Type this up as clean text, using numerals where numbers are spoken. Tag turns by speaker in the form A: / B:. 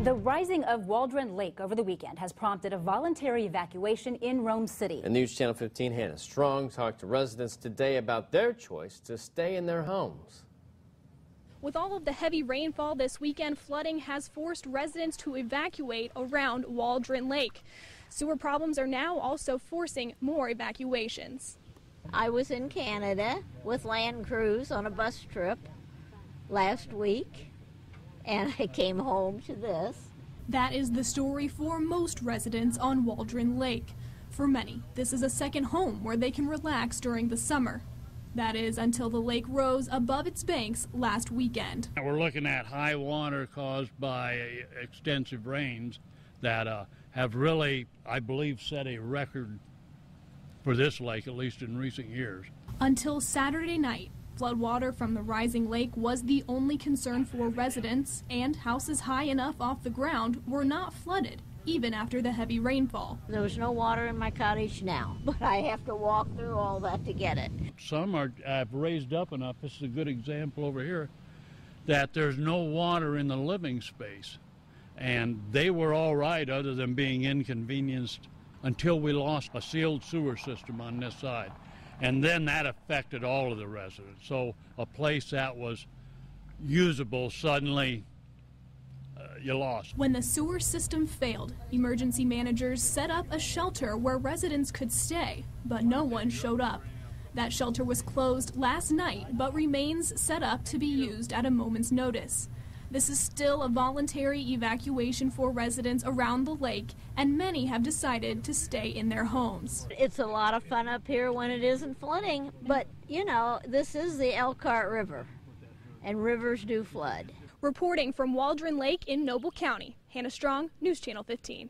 A: The rising of Waldrin Lake over the weekend has prompted a voluntary evacuation in Rome City.
B: And News Channel 15 Hannah Strong talked to residents today about their choice to stay in their homes.
C: With all of the heavy rainfall this weekend, flooding has forced residents to evacuate around Waldrin Lake. Sewer problems are now also forcing more evacuations.
D: I was in Canada with land crews on a bus trip last week, and I came home to this.
C: That is the story for most residents on Waldrin Lake. For many, this is a second home where they can relax during the summer. That is until the lake rose above its banks last weekend.
E: We're looking at high water caused by extensive rains that have really, I believe, set a record for this lake, at least in recent years.
C: Until Saturday night, floodwater from the rising lake was the only concern for residents, and houses high enough off the ground were not flooded, even after the heavy rainfall.
D: There was no water in my cottage now, but I have to walk through all that to get it.
E: Some have raised up enough, this is a good example over here, that there's no water in the living space. And they were all right other than being inconvenienced until we lost a sealed sewer system on this side. And then that affected all of the residents. So a place that was usable, suddenly you lost.
C: When the sewer system failed, emergency managers set up a shelter where residents could stay, but no one showed up. That shelter was closed last night, but remains set up to be used at a moment's notice. This is still a voluntary evacuation for residents around the lake, and many have decided to stay in their homes.
D: It's a lot of fun up here when it isn't flooding, but you know, this is the Elkhart River, and rivers do flood.
C: Reporting from Waldrin Lake in Noble County, Hannah Strong, News Channel 15.